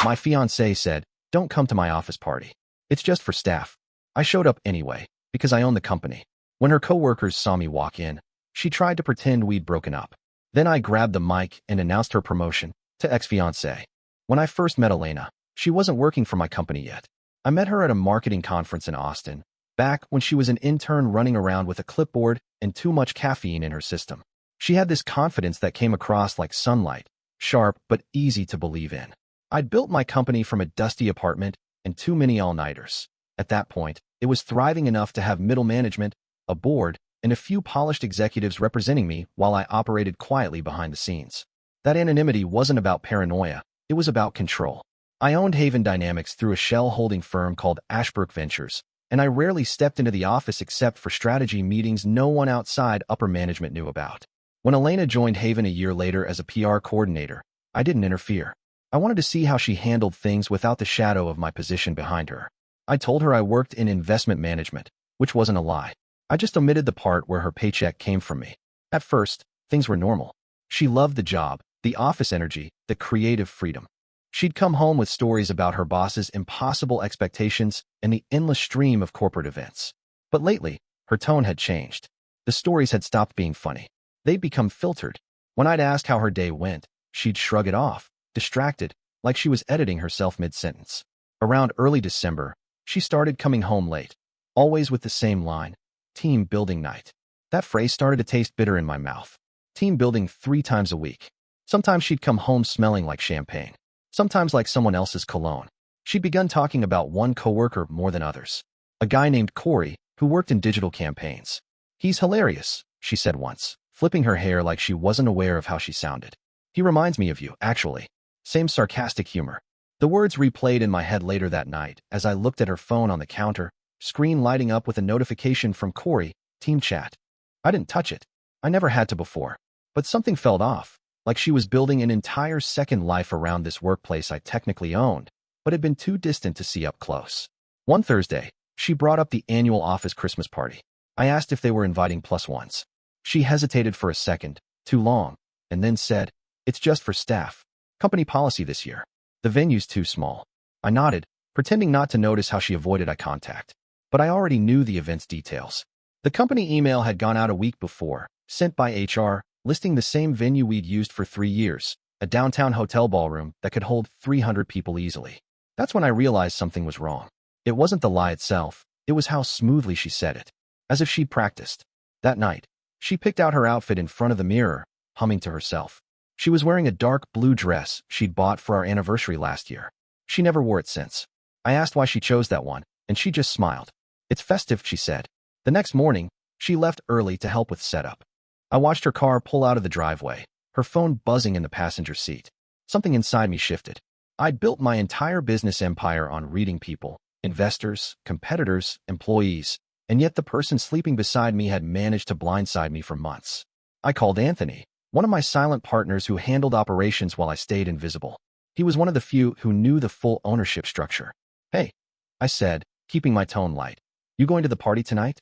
My fiancé said, "Don't come to my office party. It's just for staff." I showed up anyway, because I own the company. When her coworkers saw me walk in, she tried to pretend we'd broken up. Then I grabbed the mic and announced her promotion to ex-fiancée. When I first met Elena, she wasn't working for my company yet. I met her at a marketing conference in Austin, back when she was an intern running around with a clipboard and too much caffeine in her system. She had this confidence that came across like sunlight, sharp but easy to believe in. I'd built my company from a dusty apartment and too many all-nighters. At that point, it was thriving enough to have middle management, a board, and a few polished executives representing me while I operated quietly behind the scenes. That anonymity wasn't about paranoia, it was about control. I owned Haven Dynamics through a shell-holding firm called Ashbrook Ventures, and I rarely stepped into the office except for strategy meetings no one outside upper management knew about. When Elena joined Haven a year later as a PR coordinator, I didn't interfere. I wanted to see how she handled things without the shadow of my position behind her. I told her I worked in investment management, which wasn't a lie. I just omitted the part where her paycheck came from me. At first, things were normal. She loved the job, the office energy, the creative freedom. She'd come home with stories about her boss's impossible expectations and the endless stream of corporate events. But lately, her tone had changed. The stories had stopped being funny. They'd become filtered. When I'd ask how her day went, she'd shrug it off, distracted, like she was editing herself mid-sentence. Around early December, she started coming home late, always with the same line, "Team building night." That phrase started to taste bitter in my mouth. Team building 3 times a week. Sometimes she'd come home smelling like champagne. Sometimes like someone else's cologne. She'd begun talking about one coworker more than others. A guy named Corey, who worked in digital campaigns. "He's hilarious," she said once, flipping her hair like she wasn't aware of how she sounded. "He reminds me of you, actually." Same sarcastic humor. The words replayed in my head later that night as I looked at her phone on the counter, screen lighting up with a notification from Corey, team chat. I didn't touch it. I never had to before. But something felt off, like she was building an entire second life around this workplace I technically owned, but had been too distant to see up close. One Thursday, she brought up the annual office Christmas party. I asked if they were inviting plus ones. She hesitated for a second, too long, and then said, "It's just for staff. Company policy this year. The venue's too small." I nodded, pretending not to notice how she avoided eye contact. But I already knew the event's details. The company email had gone out a week before, sent by HR, listing the same venue we'd used for 3 years, a downtown hotel ballroom that could hold 300 people easily. That's when I realized something was wrong. It wasn't the lie itself, it was how smoothly she said it, as if she'd practiced. That night, she picked out her outfit in front of the mirror, humming to herself. She was wearing a dark blue dress she'd bought for our anniversary last year. She never wore it since. I asked why she chose that one, and she just smiled. "It's festive," she said. The next morning, she left early to help with setup. I watched her car pull out of the driveway, her phone buzzing in the passenger seat. Something inside me shifted. I'd built my entire business empire on reading people, investors, competitors, employees, and yet the person sleeping beside me had managed to blindside me for months. I called Anthony, one of my silent partners who handled operations while I stayed invisible. He was one of the few who knew the full ownership structure. "Hey," I said, keeping my tone light. "You going to the party tonight?"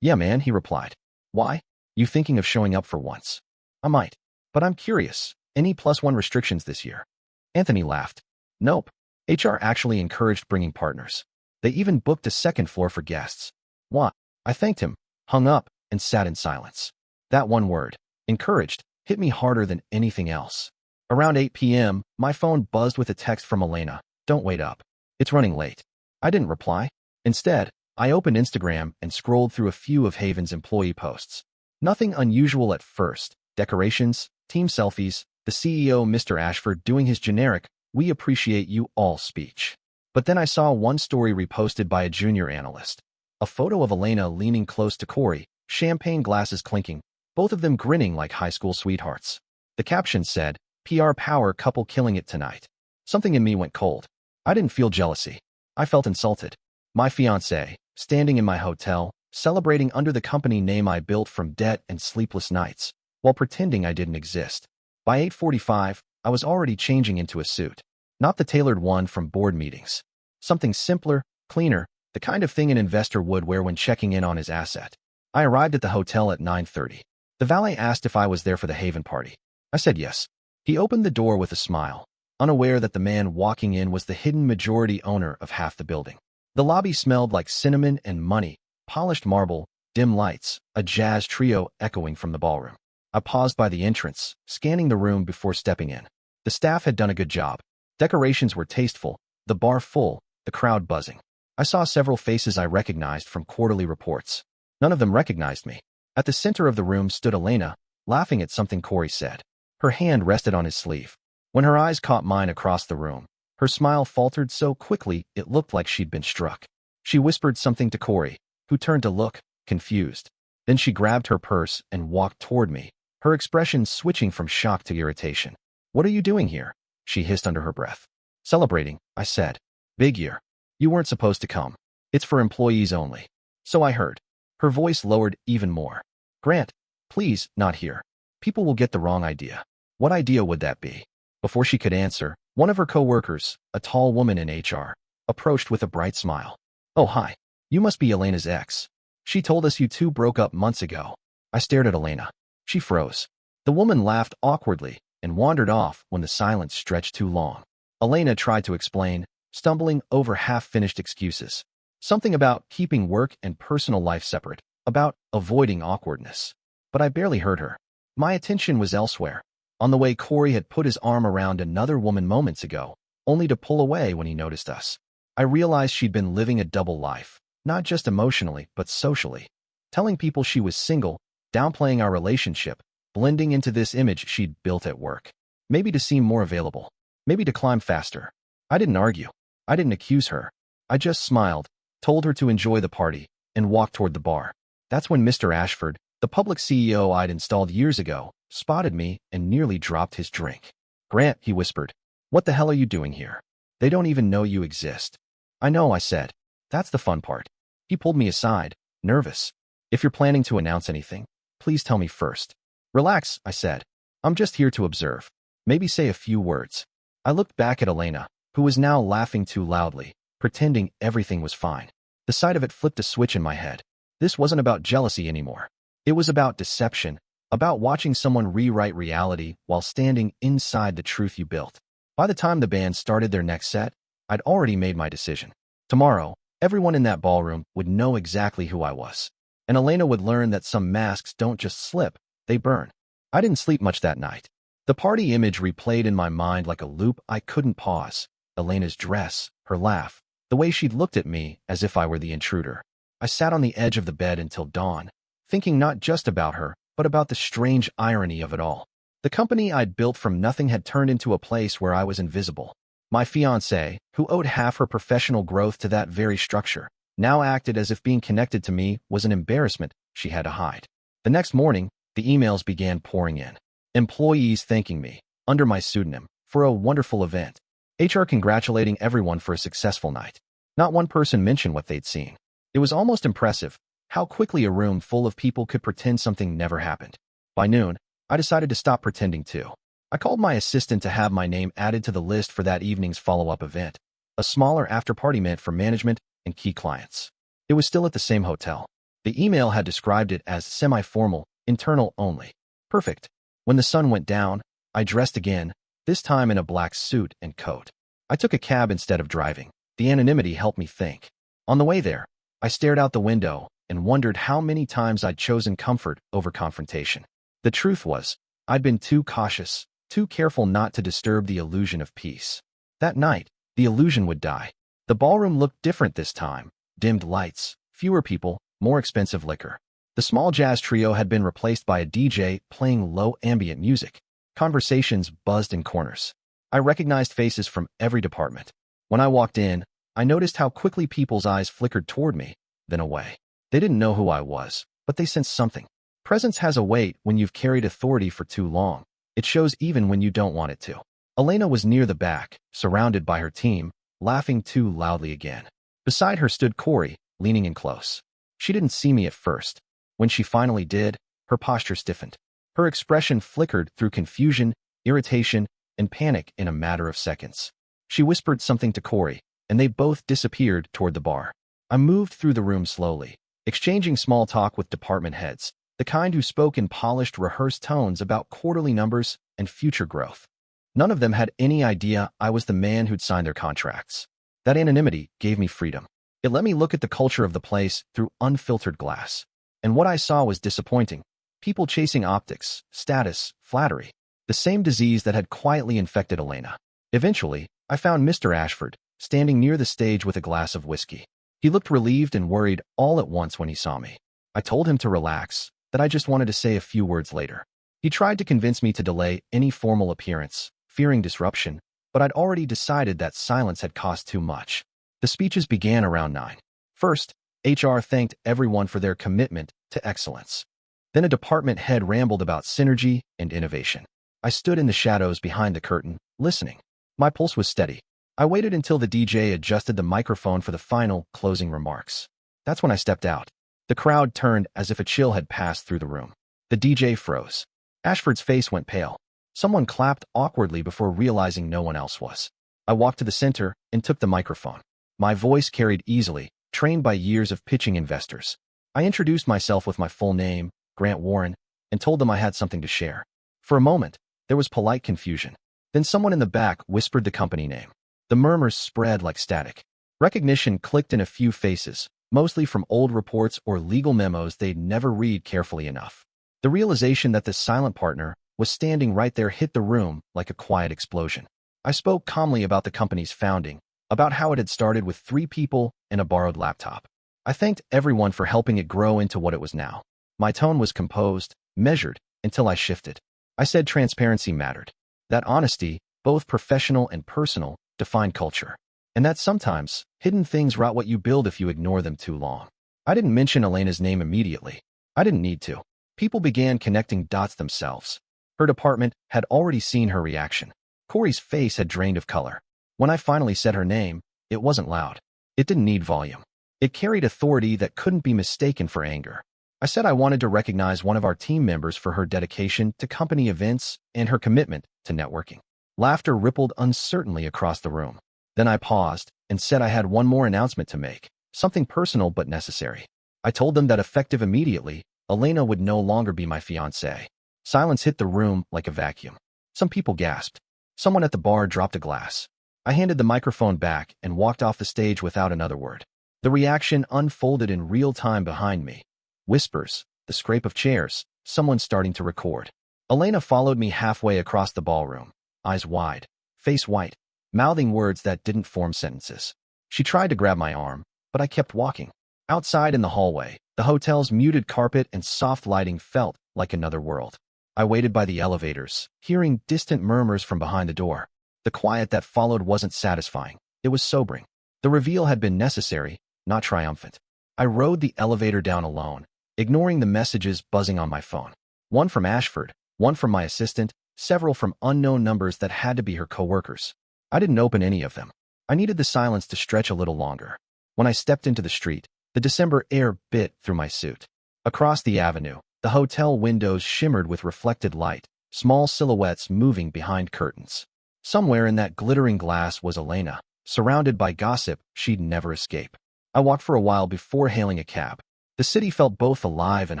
"Yeah, man," he replied. "Why? You thinking of showing up for once?" "I might. But I'm curious. Any +1 restrictions this year?" Anthony laughed. "Nope. HR actually encouraged bringing partners. They even booked a second floor for guests." "What?" I thanked him, hung up, and sat in silence. That one word, encouraged, hit me harder than anything else. Around 8 p.m., my phone buzzed with a text from Elena. "Don't wait up. It's running late." I didn't reply. Instead, I opened Instagram and scrolled through a few of Haven's employee posts. Nothing unusual at first. Decorations, team selfies, the CEO Mr. Ashford doing his generic, "We appreciate you all" speech. But then I saw one story reposted by a junior analyst. A photo of Elena leaning close to Corey, champagne glasses clinking, both of them grinning like high school sweethearts. The caption said, "PR power couple killing it tonight." Something in me went cold. I didn't feel jealousy. I felt insulted. My fiancé, standing in my hotel, celebrating under the company name I built from debt and sleepless nights, while pretending I didn't exist. By 8:45, I was already changing into a suit. Not the tailored one from board meetings. Something simpler, cleaner, the kind of thing an investor would wear when checking in on his asset. I arrived at the hotel at 9:30. The valet asked if I was there for the Haven party. I said yes. He opened the door with a smile. unaware that the man walking in was the hidden majority owner of half the building. The lobby smelled like cinnamon and money, polished marble, dim lights, a jazz trio echoing from the ballroom. I paused by the entrance, scanning the room before stepping in. The staff had done a good job. Decorations were tasteful, the bar full, the crowd buzzing. I saw several faces I recognized from quarterly reports. None of them recognized me. At the center of the room stood Elena, laughing at something Corey said. Her hand rested on his sleeve. When her eyes caught mine across the room, her smile faltered so quickly it looked like she'd been struck. She whispered something to Corey, who turned to look, confused. Then she grabbed her purse and walked toward me, her expression switching from shock to irritation. "What are you doing here?" she hissed under her breath. "Celebrating," I said. "Big year. You weren't supposed to come. It's for employees only." "So I heard." Her voice lowered even more. "Grant, please, not here. People will get the wrong idea." "What idea would that be?" Before she could answer, one of her coworkers, a tall woman in HR, approached with a bright smile. "Oh, hi. You must be Elena's ex. She told us you two broke up months ago." I stared at Elena. She froze. The woman laughed awkwardly and wandered off when the silence stretched too long. Elena tried to explain, stumbling over half-finished excuses. Something about keeping work and personal life separate, about avoiding awkwardness. But I barely heard her. My attention was elsewhere. On the way, Corey had put his arm around another woman moments ago, only to pull away when he noticed us. I realized she'd been living a double life, not just emotionally, but socially. Telling people she was single, downplaying our relationship, blending into this image she'd built at work. Maybe to seem more available. Maybe to climb faster. I didn't argue. I didn't accuse her. I just smiled, told her to enjoy the party, and walked toward the bar. That's when Mr. Ashford, the public CEO I'd installed years ago, spotted me and nearly dropped his drink. "Grant," he whispered, "what the hell are you doing here? They don't even know you exist." "I know," I said. "That's the fun part." He pulled me aside, nervous. "If you're planning to announce anything, please tell me first." "Relax," I said. "I'm just here to observe. Maybe say a few words." I looked back at Elena, who was now laughing too loudly, pretending everything was fine. The sight of it flipped a switch in my head. This wasn't about jealousy anymore. It was about deception, about watching someone rewrite reality while standing inside the truth you built. By the time the band started their next set, I'd already made my decision. Tomorrow, everyone in that ballroom would know exactly who I was. And Elena would learn that some masks don't just slip, they burn. I didn't sleep much that night. The party image replayed in my mind like a loop I couldn't pause. Elena's dress, her laugh, the way she'd looked at me as if I were the intruder. I sat on the edge of the bed until dawn, thinking not just about her, but about the strange irony of it all. The company I'd built from nothing had turned into a place where I was invisible. My fiancée, who owed half her professional growth to that very structure, now acted as if being connected to me was an embarrassment she had to hide. The next morning, the emails began pouring in. Employees thanking me, under my pseudonym, for a wonderful event. HR congratulating everyone for a successful night. Not one person mentioned what they'd seen. It was almost impressive how quickly a room full of people could pretend something never happened. By noon, I decided to stop pretending too. I called my assistant to have my name added to the list for that evening's follow-up event, a smaller after-party meant for management and key clients. It was still at the same hotel. The email had described it as semi-formal, internal only. Perfect. When the sun went down, I dressed again, this time in a black suit and coat. I took a cab instead of driving. The anonymity helped me think. On the way there, I stared out the window and wondered how many times I'd chosen comfort over confrontation. The truth was, I'd been too cautious, too careful not to disturb the illusion of peace. That night, the illusion would die. The ballroom looked different this time. Dimmed lights, fewer people, more expensive liquor. The small jazz trio had been replaced by a DJ playing low ambient music. Conversations buzzed in corners. I recognized faces from every department. When I walked in, I noticed how quickly people's eyes flickered toward me, then away. They didn't know who I was, but they sensed something. Presence has a weight when you've carried authority for too long. It shows even when you don't want it to. Elena was near the back, surrounded by her team, laughing too loudly again. Beside her stood Corey, leaning in close. She didn't see me at first. When she finally did, her posture stiffened. Her expression flickered through confusion, irritation, and panic in a matter of seconds. She whispered something to Corey, and they both disappeared toward the bar. I moved through the room slowly, exchanging small talk with department heads, the kind who spoke in polished, rehearsed tones about quarterly numbers and future growth. None of them had any idea I was the man who'd signed their contracts. That anonymity gave me freedom. It let me look at the culture of the place through unfiltered glass. And what I saw was disappointing. People chasing optics, status, flattery. The same disease that had quietly infected Elena. Eventually, I found Mr. Ashford, standing near the stage with a glass of whiskey. He looked relieved and worried all at once when he saw me. I told him to relax, that I just wanted to say a few words later. He tried to convince me to delay any formal appearance, fearing disruption, but I'd already decided that silence had cost too much. The speeches began around 9. First, HR thanked everyone for their commitment to excellence. Then a department head rambled about synergy and innovation. I stood in the shadows behind the curtain, listening. My pulse was steady. I waited until the DJ adjusted the microphone for the final, closing remarks. That's when I stepped out. The crowd turned as if a chill had passed through the room. The DJ froze. Ashford's face went pale. Someone clapped awkwardly before realizing no one else was. I walked to the center and took the microphone. My voice carried easily, trained by years of pitching investors. I introduced myself with my full name, Grant Warren, and told them I had something to share. For a moment, there was polite confusion. Then someone in the back whispered the company name. The murmurs spread like static. Recognition clicked in a few faces, mostly from old reports or legal memos they'd never read carefully enough. The realization that the silent partner was standing right there hit the room like a quiet explosion. I spoke calmly about the company's founding, about how it had started with 3 people and a borrowed laptop. I thanked everyone for helping it grow into what it was now. My tone was composed, measured, until I shifted. I said transparency mattered. That honesty, both professional and personal, defined culture. And that sometimes, hidden things rot what you build if you ignore them too long. I didn't mention Elena's name immediately. I didn't need to. People began connecting dots themselves. Her department had already seen her reaction. Corey's face had drained of color. When I finally said her name, it wasn't loud. It didn't need volume. It carried authority that couldn't be mistaken for anger. I said I wanted to recognize one of our team members for her dedication to company events and her commitment to networking. Laughter rippled uncertainly across the room. Then I paused and said I had one more announcement to make, something personal but necessary. I told them that effective immediately, Elena would no longer be my fiancée. Silence hit the room like a vacuum. Some people gasped. Someone at the bar dropped a glass. I handed the microphone back and walked off the stage without another word. The reaction unfolded in real time behind me. Whispers, the scrape of chairs, someone starting to record. Elena followed me halfway across the ballroom, eyes wide, face white, mouthing words that didn't form sentences. She tried to grab my arm, but I kept walking. Outside in the hallway, the hotel's muted carpet and soft lighting felt like another world. I waited by the elevators, hearing distant murmurs from behind the door. The quiet that followed wasn't satisfying. It was sobering. The reveal had been necessary, not triumphant. I rode the elevator down alone, ignoring the messages buzzing on my phone. One from Ashford, one from my assistant, several from unknown numbers that had to be her coworkers. I didn't open any of them. I needed the silence to stretch a little longer. When I stepped into the street, the December air bit through my suit. Across the avenue, the hotel windows shimmered with reflected light, small silhouettes moving behind curtains. Somewhere in that glittering glass was Elena, surrounded by gossip she'd never escape. I walked for a while before hailing a cab. The city felt both alive and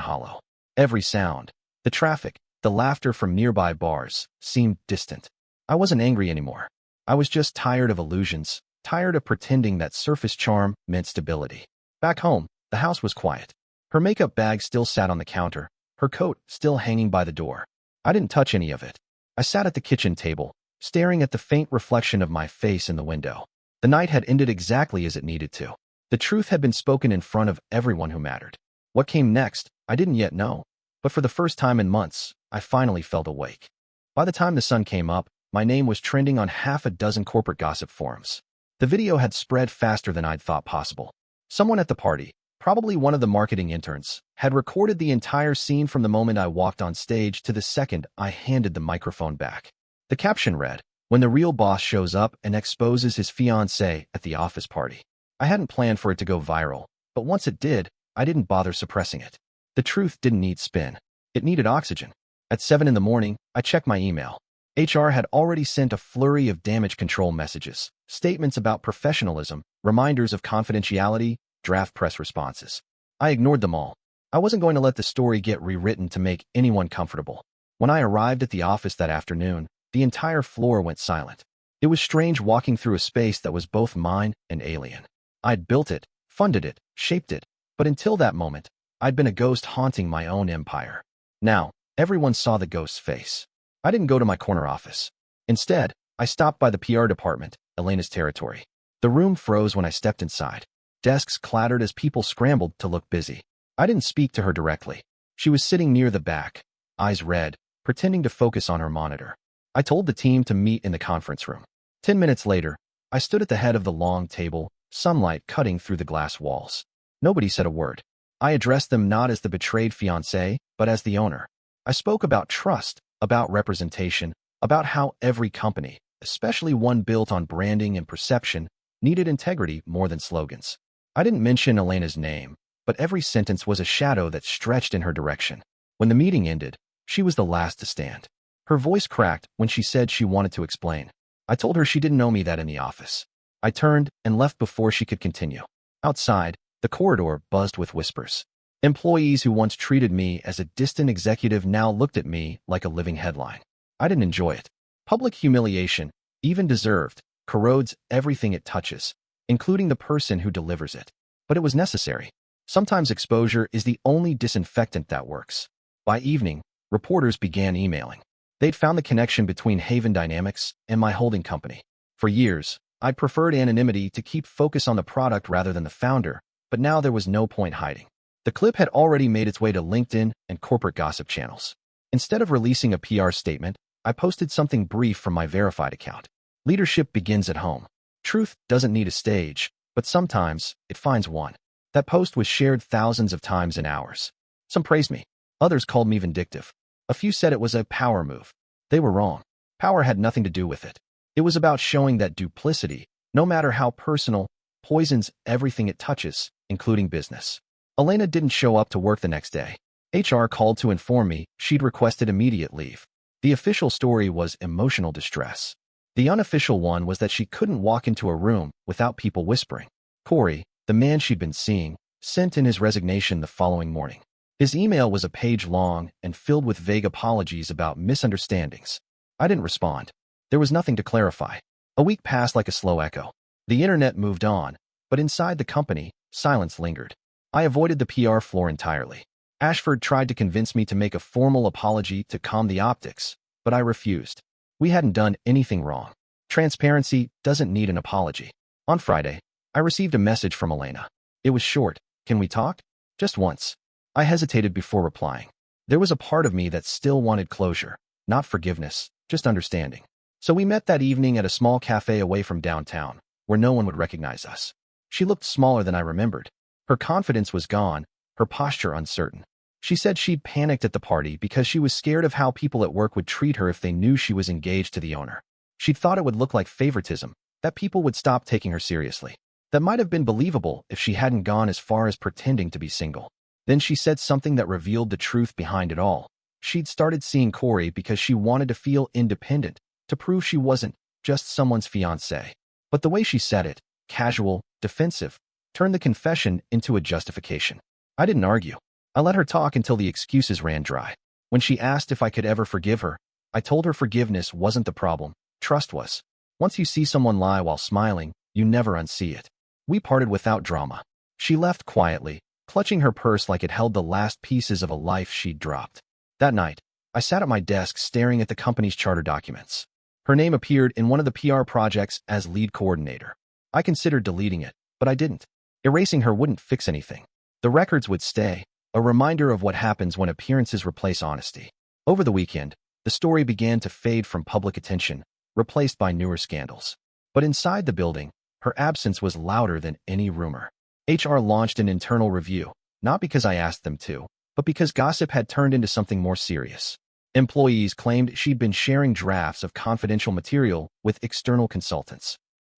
hollow. Every sound, the traffic, the laughter from nearby bars, seemed distant. I wasn't angry anymore. I was just tired of illusions, tired of pretending that surface charm meant stability. Back home, the house was quiet. Her makeup bag still sat on the counter, her coat still hanging by the door. I didn't touch any of it. I sat at the kitchen table, staring at the faint reflection of my face in the window. The night had ended exactly as it needed to. The truth had been spoken in front of everyone who mattered. What came next, I didn't yet know. But for the first time in months, I finally felt awake. By the time the sun came up, my name was trending on half a dozen corporate gossip forums. The video had spread faster than I'd thought possible. Someone at the party, probably one of the marketing interns, had recorded the entire scene from the moment I walked on stage to the second I handed the microphone back. The caption read, "When the real boss shows up and exposes his fiancée at the office party." I hadn't planned for it to go viral, but once it did, I didn't bother suppressing it. The truth didn't need spin. It needed oxygen. At 7 in the morning, I checked my email. HR had already sent a flurry of damage control messages, statements about professionalism, reminders of confidentiality, draft press responses. I ignored them all. I wasn't going to let the story get rewritten to make anyone comfortable. When I arrived at the office that afternoon, the entire floor went silent. It was strange walking through a space that was both mine and alien. I'd built it, funded it, shaped it, but until that moment, I'd been a ghost haunting my own empire. Now, everyone saw the ghost's face. I didn't go to my corner office. Instead, I stopped by the PR department, Elena's territory. The room froze when I stepped inside. Desks clattered as people scrambled to look busy. I didn't speak to her directly. She was sitting near the back, eyes red, pretending to focus on her monitor. I told the team to meet in the conference room. 10 minutes later, I stood at the head of the long table, sunlight cutting through the glass walls. Nobody said a word. I addressed them not as the betrayed fiancé, but as the owner. I spoke about trust, about representation, about how every company, especially one built on branding and perception, needed integrity more than slogans. I didn't mention Elena's name, but every sentence was a shadow that stretched in her direction. When the meeting ended, she was the last to stand. Her voice cracked when she said she wanted to explain. I told her she didn't know me that in the office. I turned and left before she could continue. Outside, the corridor buzzed with whispers. Employees who once treated me as a distant executive now looked at me like a living headline. I didn't enjoy it. Public humiliation, even deserved, corrodes everything it touches, including the person who delivers it. But it was necessary. Sometimes exposure is the only disinfectant that works. By evening, reporters began emailing. They'd found the connection between Haven Dynamics and my holding company. For years, I'd preferred anonymity to keep focus on the product rather than the founder, but now there was no point hiding. The clip had already made its way to LinkedIn and corporate gossip channels. Instead of releasing a PR statement, I posted something brief from my verified account. Leadership begins at home. Truth doesn't need a stage, but sometimes it finds one. That post was shared thousands of times in hours. Some praised me. Others called me vindictive. A few said it was a power move. They were wrong. Power had nothing to do with it. It was about showing that duplicity, no matter how personal, poisons everything it touches, including business. Elena didn't show up to work the next day. HR called to inform me she'd requested immediate leave. The official story was emotional distress. The unofficial one was that she couldn't walk into a room without people whispering. Corey, the man she'd been seeing, sent in his resignation the following morning. His email was a page long and filled with vague apologies about misunderstandings. I didn't respond. There was nothing to clarify. A week passed like a slow echo. The internet moved on, but inside the company, silence lingered. I avoided the PR floor entirely. Ashford tried to convince me to make a formal apology to calm the optics, but I refused. We hadn't done anything wrong. Transparency doesn't need an apology. On Friday, I received a message from Elena. It was short. Can we talk? Just once. I hesitated before replying. There was a part of me that still wanted closure, not forgiveness, just understanding. So we met that evening at a small cafe away from downtown, where no one would recognize us. She looked smaller than I remembered. Her confidence was gone, her posture uncertain. She said she'd panicked at the party because she was scared of how people at work would treat her if they knew she was engaged to the owner. She'd thought it would look like favoritism, that people would stop taking her seriously. That might have been believable if she hadn't gone as far as pretending to be single. Then she said something that revealed the truth behind it all. She'd started seeing Corey because she wanted to feel independent, to prove she wasn't just someone's fiancé. But the way she said it, casual, defensive, turned the confession into a justification. I didn't argue. I let her talk until the excuses ran dry. When she asked if I could ever forgive her, I told her forgiveness wasn't the problem, trust was. Once you see someone lie while smiling, you never unsee it. We parted without drama. She left quietly, clutching her purse like it held the last pieces of a life she'd dropped. That night, I sat at my desk staring at the company's charter documents. Her name appeared in one of the PR projects as lead coordinator. I considered deleting it, but I didn't. Erasing her wouldn't fix anything. The records would stay, a reminder of what happens when appearances replace honesty. Over the weekend, the story began to fade from public attention, replaced by newer scandals. But inside the building, her absence was louder than any rumor. HR launched an internal review, not because I asked them to, but because gossip had turned into something more serious. Employees claimed she'd been sharing drafts of confidential material with external consultants.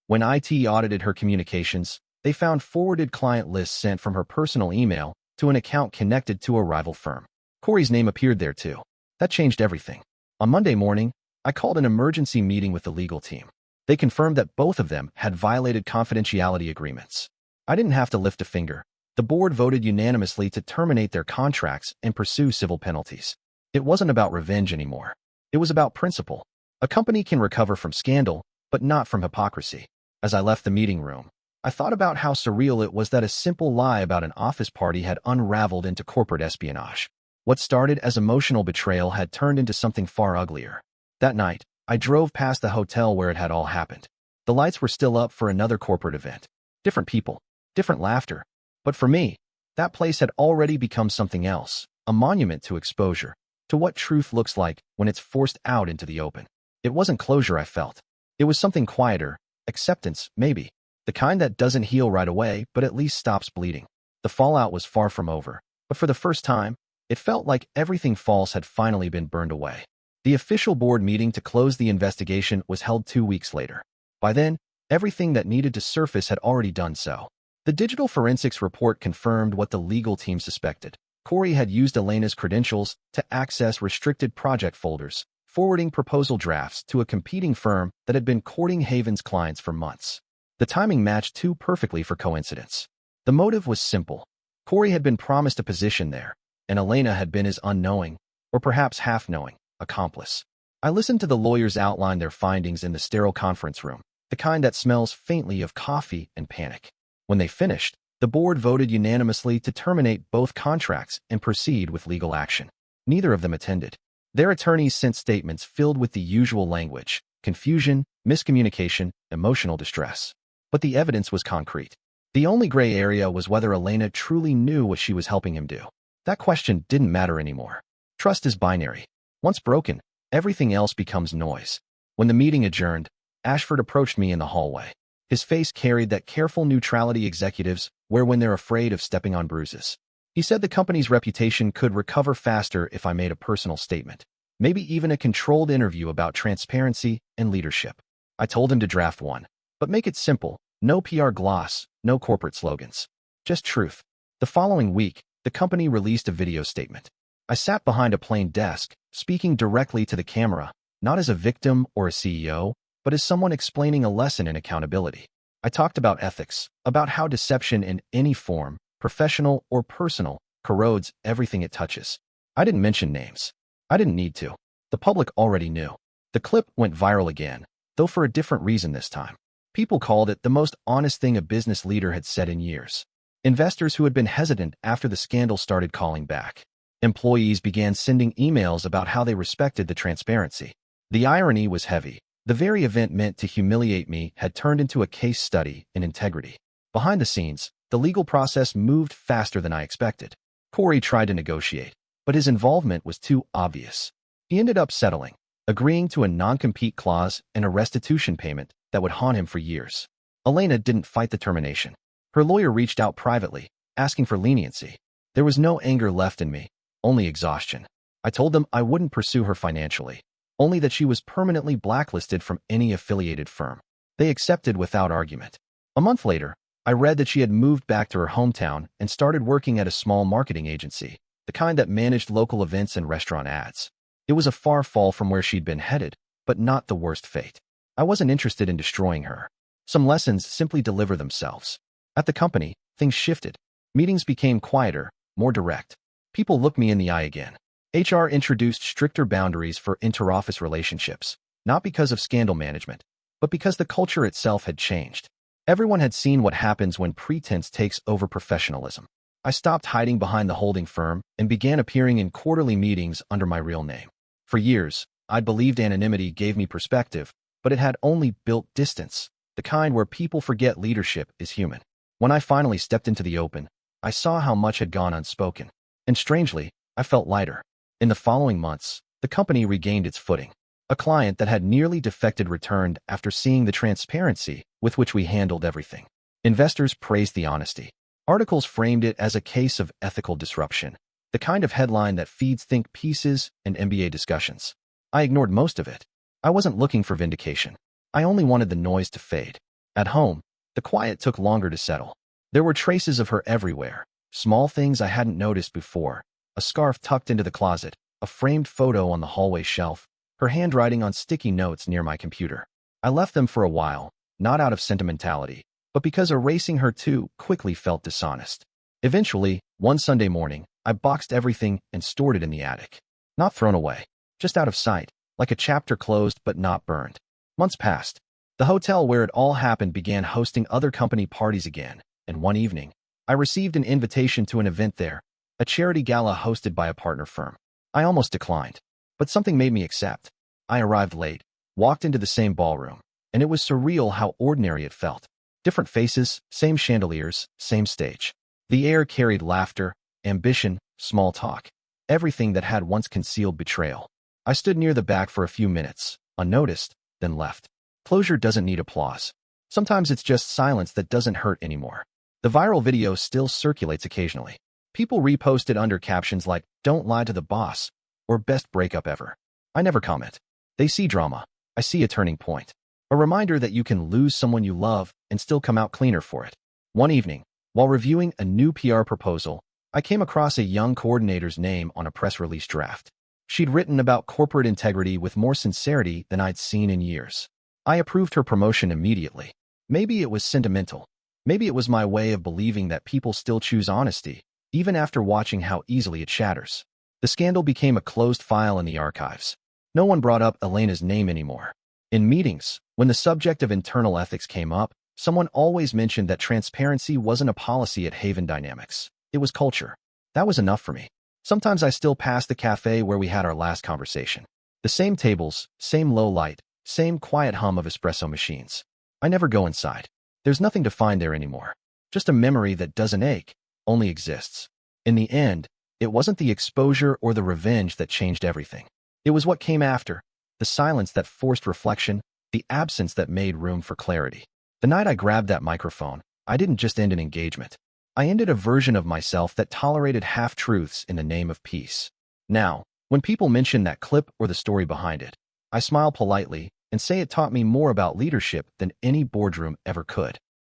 When IT audited her communications, they found forwarded client lists sent from her personal email to an account connected to a rival firm. Corey's name appeared there too. That changed everything. On Monday morning, I called an emergency meeting with the legal team. They confirmed that both of them had violated confidentiality agreements. I didn't have to lift a finger. The board voted unanimously to terminate their contracts and pursue civil penalties. It wasn't about revenge anymore. It was about principle. A company can recover from scandal, but not from hypocrisy. As I left the meeting room, I thought about how surreal it was that a simple lie about an office party had unraveled into corporate espionage. What started as emotional betrayal had turned into something far uglier. That night, I drove past the hotel where it had all happened. The lights were still up for another corporate event. Different people, different laughter. But for me, that place had already become something else, a monument to exposure, to what truth looks like when it's forced out into the open. It wasn't closure I felt. It was something quieter, acceptance, maybe. The kind that doesn't heal right away, but at least stops bleeding. The fallout was far from over, but for the first time, it felt like everything false had finally been burned away. The official board meeting to close the investigation was held 2 weeks later. By then, everything that needed to surface had already done so. The digital forensics report confirmed what the legal team suspected. Corey had used Elena's credentials to access restricted project folders, forwarding proposal drafts to a competing firm that had been courting Haven's clients for months. The timing matched too perfectly for coincidence. The motive was simple. Corey had been promised a position there, and Elena had been his unknowing, or perhaps half-knowing, accomplice. I listened to the lawyers outline their findings in the sterile conference room, the kind that smells faintly of coffee and panic. When they finished, the board voted unanimously to terminate both contracts and proceed with legal action. Neither of them attended. Their attorneys sent statements filled with the usual language: confusion, miscommunication, emotional distress. But the evidence was concrete. The only gray area was whether Elena truly knew what she was helping him do. That question didn't matter anymore. Trust is binary. Once broken, everything else becomes noise. When the meeting adjourned, Ashford approached me in the hallway. His face carried that careful neutrality executives wear when they're afraid of stepping on bruises. He said the company's reputation could recover faster if I made a personal statement, maybe even a controlled interview about transparency and leadership. I told him to draft one, but make it simple: no PR gloss, no corporate slogans. Just truth. The following week, the company released a video statement. I sat behind a plain desk, speaking directly to the camera, not as a victim or a CEO, but as someone explaining a lesson in accountability. I talked about ethics, about how deception in any form, professional or personal, corrodes everything it touches. I didn't mention names. I didn't need to. The public already knew. The clip went viral again, though for a different reason this time. People called it the most honest thing a business leader had said in years. Investors who had been hesitant after the scandal started calling back. Employees began sending emails about how they respected the transparency. The irony was heavy. The very event meant to humiliate me had turned into a case study in integrity. Behind the scenes, the legal process moved faster than I expected. Corey tried to negotiate, but his involvement was too obvious. He ended up settling, agreeing to a non-compete clause and a restitution payment that would haunt him for years. Elena didn't fight the termination. Her lawyer reached out privately, asking for leniency. There was no anger left in me, only exhaustion. I told them I wouldn't pursue her financially, only that she was permanently blacklisted from any affiliated firm. They accepted without argument. A month later, I read that she had moved back to her hometown and started working at a small marketing agency, the kind that managed local events and restaurant ads. It was a far fall from where she'd been headed, but not the worst fate. I wasn't interested in destroying her. Some lessons simply deliver themselves. At the company, things shifted. Meetings became quieter, more direct. People looked me in the eye again. HR introduced stricter boundaries for interoffice relationships, not because of scandal management, but because the culture itself had changed. Everyone had seen what happens when pretense takes over professionalism. I stopped hiding behind the holding firm and began appearing in quarterly meetings under my real name. For years, I'd believed anonymity gave me perspective, but it had only built distance, the kind where people forget leadership is human. When I finally stepped into the open, I saw how much had gone unspoken. And strangely, I felt lighter. In the following months, the company regained its footing. A client that had nearly defected returned after seeing the transparency with which we handled everything. Investors praised the honesty. Articles framed it as a case of ethical disruption, the kind of headline that feeds think pieces and MBA discussions. I ignored most of it. I wasn't looking for vindication. I only wanted the noise to fade. At home, the quiet took longer to settle. There were traces of her everywhere, small things I hadn't noticed before. A scarf tucked into the closet, a framed photo on the hallway shelf, her handwriting on sticky notes near my computer. I left them for a while, not out of sentimentality, but because erasing her too quickly felt dishonest. Eventually, one Sunday morning, I boxed everything and stored it in the attic. Not thrown away, just out of sight. like a chapter closed but not burned. Months passed. The hotel where it all happened began hosting other company parties again, and one evening, I received an invitation to an event there, a charity gala hosted by a partner firm. I almost declined, but something made me accept. I arrived late, walked into the same ballroom, and it was surreal how ordinary it felt. Different faces, same chandeliers, same stage. The air carried laughter, ambition, small talk, everything that had once concealed betrayal. I stood near the back for a few minutes, unnoticed, then left. Closure doesn't need applause. Sometimes it's just silence that doesn't hurt anymore. The viral video still circulates occasionally. People repost it under captions like, "Don't lie to the boss," or "Best breakup ever." I never comment. They see drama. I see a turning point. A reminder that you can lose someone you love and still come out cleaner for it. One evening, while reviewing a new PR proposal, I came across a young coordinator's name on a press release draft. She'd written about corporate integrity with more sincerity than I'd seen in years. I approved her promotion immediately. Maybe it was sentimental. Maybe it was my way of believing that people still choose honesty, even after watching how easily it shatters. The scandal became a closed file in the archives. No one brought up Elena's name anymore. In meetings, when the subject of internal ethics came up, someone always mentioned that transparency wasn't a policy at Haven Dynamics. It was culture. That was enough for me. Sometimes I still pass the cafe where we had our last conversation. The same tables, same low light, same quiet hum of espresso machines. I never go inside. There's nothing to find there anymore. Just a memory that doesn't ache, only exists. In the end, it wasn't the exposure or the revenge that changed everything. It was what came after, the silence that forced reflection, the absence that made room for clarity. The night I grabbed that microphone, I didn't just end an engagement. I ended a version of myself that tolerated half-truths in the name of peace. Now, when people mention that clip or the story behind it, I smile politely and say it taught me more about leadership than any boardroom ever could.